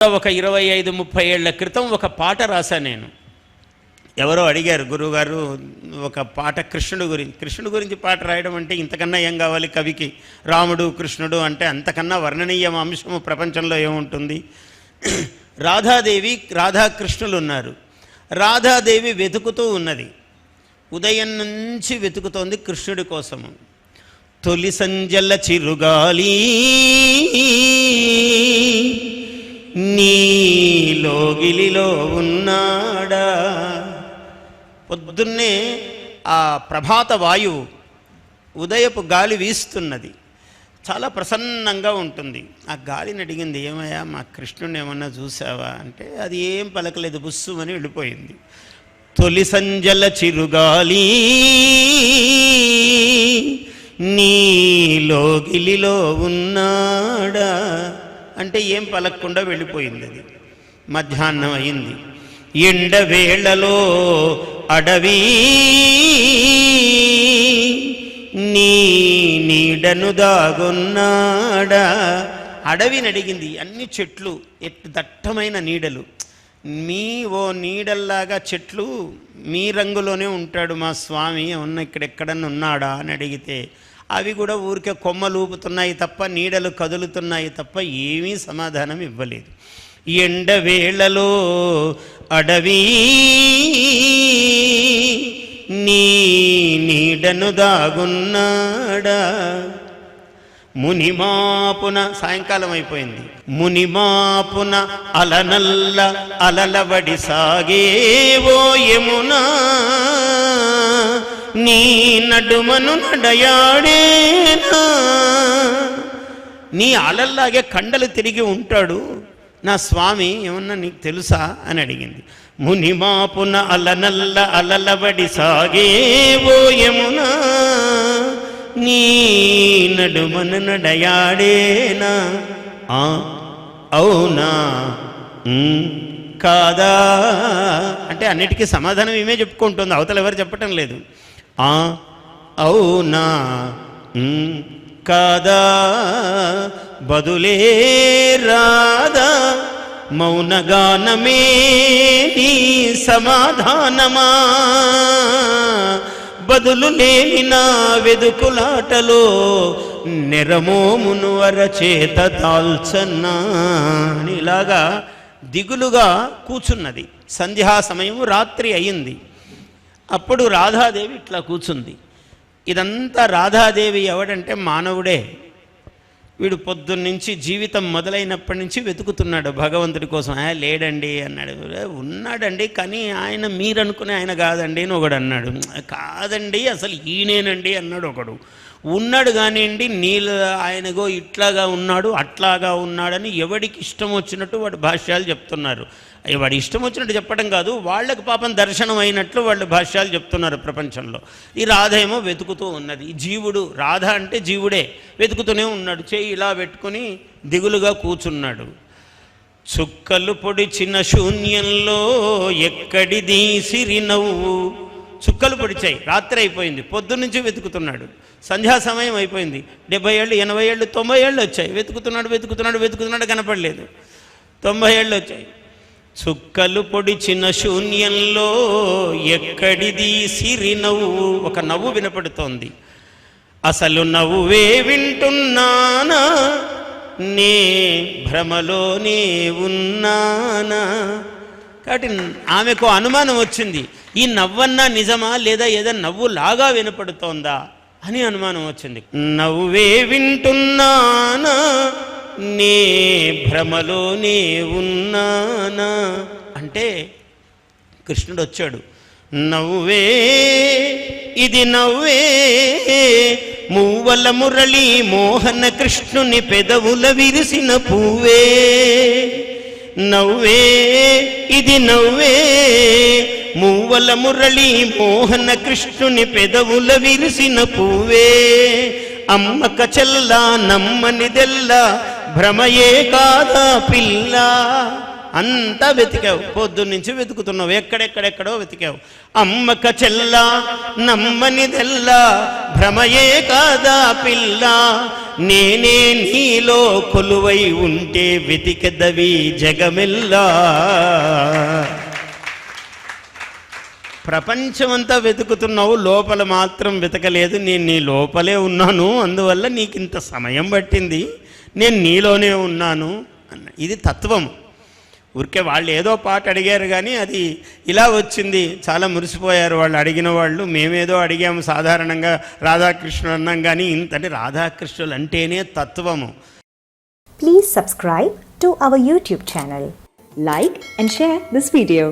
ఒక 25-30 ఏళ్ల క్రితం ఒక పాట రాశా నేను. ఎవరో అడిగారు, గురువుగారు ఒక పాట కృష్ణుడు గురించి పాట రాయడం అంటే ఇంతకన్నా ఏం కావాలి కవికి? రాముడు కృష్ణుడు అంటే అంతకన్నా వర్ణనీయ అంశము ప్రపంచంలో ఏముంటుంది? రాధాకృష్ణులు ఉన్నారు. రాధాదేవి వెతుకుతూ ఉన్నది, ఉదయం నుంచి వెతుకుతోంది కృష్ణుడి కోసము. తొలి సంజల చిరుగాలి నీలోగిలిలో ఉన్నాడా. పొద్దున్నే ఆ ప్రభాత వాయువు, ఉదయపు గాలి వీస్తున్నది, చాలా ప్రసన్నంగా ఉంటుంది. ఆ గాలిని అడిగింది, ఏమయ్యా మా కృష్ణుని ఏమన్నా చూసావా అంటే అది ఏం పలకలేదు, బుస్సుమని వెళ్ళిపోయింది. తొలి సంజల చిరుగాలి నీలోగిలిలో ఉన్నాడా అంటే ఏం పలకకుండా వెళ్ళిపోయింది. అది మధ్యాహ్నం అయింది. ఎండవేళలో అడవి నీ నీడను దాగున్నాడా. అడవిని అడిగింది. అన్ని చెట్లు, దట్టమైన నీడలు. ఓ నీడల్లాగా చెట్లు, మీ రంగులోనే ఉంటాడు మా స్వామి, ఇక్కడెక్కడన్నా ఉన్నాడా అని అడిగితే అవి కూడా ఊరికే కొమ్మలు ఊపుతున్నాయి తప్ప, నీడలు కదులుతున్నాయి తప్ప ఏమీ సమాధానం ఇవ్వలేదు. ఎండవేళలో అడవి నీ నీడను దాగున్నాడా. మునిమాపున, సాయంకాలం అయిపోయింది, మునిమాపున అలనల్ల అలలవడి సాగేవో యమునా నీ నడుమను నడయాడేనా. నీ అలల్లాగే కండలు తిరిగి ఉంటాడు నా స్వామి, ఏమన్నా నీకు తెలుసా అని అడిగింది. మునిమాపున అలనల్ల అలలవడి సాగేవో యమునా నీ నడుమను నడయాడేనా. అవునా కాదా అంటే అన్నిటికీ సమాధానం ఏమే చెప్పుకుంటుంది, అవతల ఎవరు చెప్పటం లేదు. అవునా కాదా బదులే రాదా, మౌనగానమే నీ సమాధానమా. బదులు లేని నా వెదుకులాటలో నెరమోమును అరచేత దాల్చన్నా. ఇలాగా దిగులుగా కూర్చున్నది. సంధ్యా సమయం, రాత్రి అయింది. అప్పుడు రాధాదేవి ఇట్లా కూర్చుంది. ఇదంతా రాధాదేవి ఎవడంటే మానవుడే. వీడు పొద్దున్నుంచి జీవితం మొదలైనప్పటి నుంచి వెతుకుతున్నాడు భగవంతుడి కోసం. లేడండి అన్నాడు. ఉన్నాడండి కానీ ఆయన మీరనుకునే ఆయన కాదండి అని ఒకడు అన్నాడు. కాదండి అసలు ఈయనేనండి అన్నాడు ఒకడు. ఉన్నాడు కానివ్వండి, ఆయనగో ఇట్లాగా ఉన్నాడు అట్లాగా ఉన్నాడని ఎవడికి ఇష్టం వచ్చినట్టు వాడు భాష్యాలు చెప్తున్నారు. వాడి ఇష్టం వచ్చినట్టు చెప్పడం కాదు, వాళ్ళకి పాపం దర్శనం అయినట్లు వాళ్ళు భాష్యాలు చెప్తున్నారు ప్రపంచంలో. ఈ రాధ ఏమో వెతుకుతూ ఉన్నది. జీవుడు, రాధ అంటే జీవుడే, వెతుకుతూనే ఉన్నాడు. చేయి ఇలా పెట్టుకుని దిగులుగా కూర్చున్నాడు. చుక్కలు పొడిచిన శూన్యంలో ఎక్కడిది సిరినవ్వు. చుక్కలు పొడిచాయి, రాత్రి అయిపోయింది, పొద్దున్నుంచి వెతుకుతున్నాడు. సంధ్యా సమయం అయిపోయింది. 70 ఏళ్ళు 80 ఏళ్ళు 90 ఏళ్ళు వచ్చాయి. వెతుకుతున్నాడు కనపడలేదు. 90 ఏళ్ళు వచ్చాయి. చుక్కలు పొడిచిన శూన్యంలో ఎక్కడిది సిరి నవ్వు. ఒక నవ్వు వినపడుతోంది. అసలు నవ్వే వింటున్నానా, నే భ్రమలోనే ఉన్నానా. కాబట్టి ఆమెకు అనుమానం వచ్చింది, ఈ నవ్వన్నా నిజమా లేదా ఏదైనా నవ్వులాగా వినపడుతోందా అని అనుమానం వచ్చింది. నవ్వే వింటున్నానా, నే భ్రమలోనే ఉన్నానా అంటే కృష్ణుడు వచ్చాడు. నవ్వే ఇది నవ్వే మువ్వల మురళి మోహన కృష్ణుని పెదవుల విరిసిన పువ్వే. నవ్వే ఇది నవ్వే మువ్వల మురళి మోహన కృష్ణుని పెదవుల విరిసిన పువ్వే. అమ్మక చెల్ల నమ్మనిదెల్ల భ్రమయే కాదా పిల్ల. అంతా వెతికావు, పొద్దున్నుంచి వెతుకుతున్నావు, ఎక్కడెక్కడెక్కడో వెతికావు. అమ్మక చెల్లా నమ్మనిదెల్లా భ్రమయే కాదా పిల్ల, నేనే నీలో కొలువై ఉంటే వెతికెదవి జగమెల్లా. ప్రపంచమంతా వెతుకుతున్నావు, లోపల మాత్రం వెతకలేదు. నేను నీ లోపలే ఉన్నాను, అందువల్ల నీకు ఇంత సమయం పట్టింది, నేను నీలోనే ఉన్నాను అన్న. ఇది తత్వం. ఊరికే వాళ్ళు ఏదో పాట అడిగారు కానీ అది ఇలా వచ్చింది. చాలా మురిసిపోయారు వాళ్ళు అడిగిన వాళ్ళు. మేమేదో అడిగాము సాధారణంగా రాధాకృష్ణులు అన్నాం కానీ ఇంతటి రాధాకృష్ణులు అంటేనే తత్వము. Please subscribe to our YouTube channel. Like and share this video.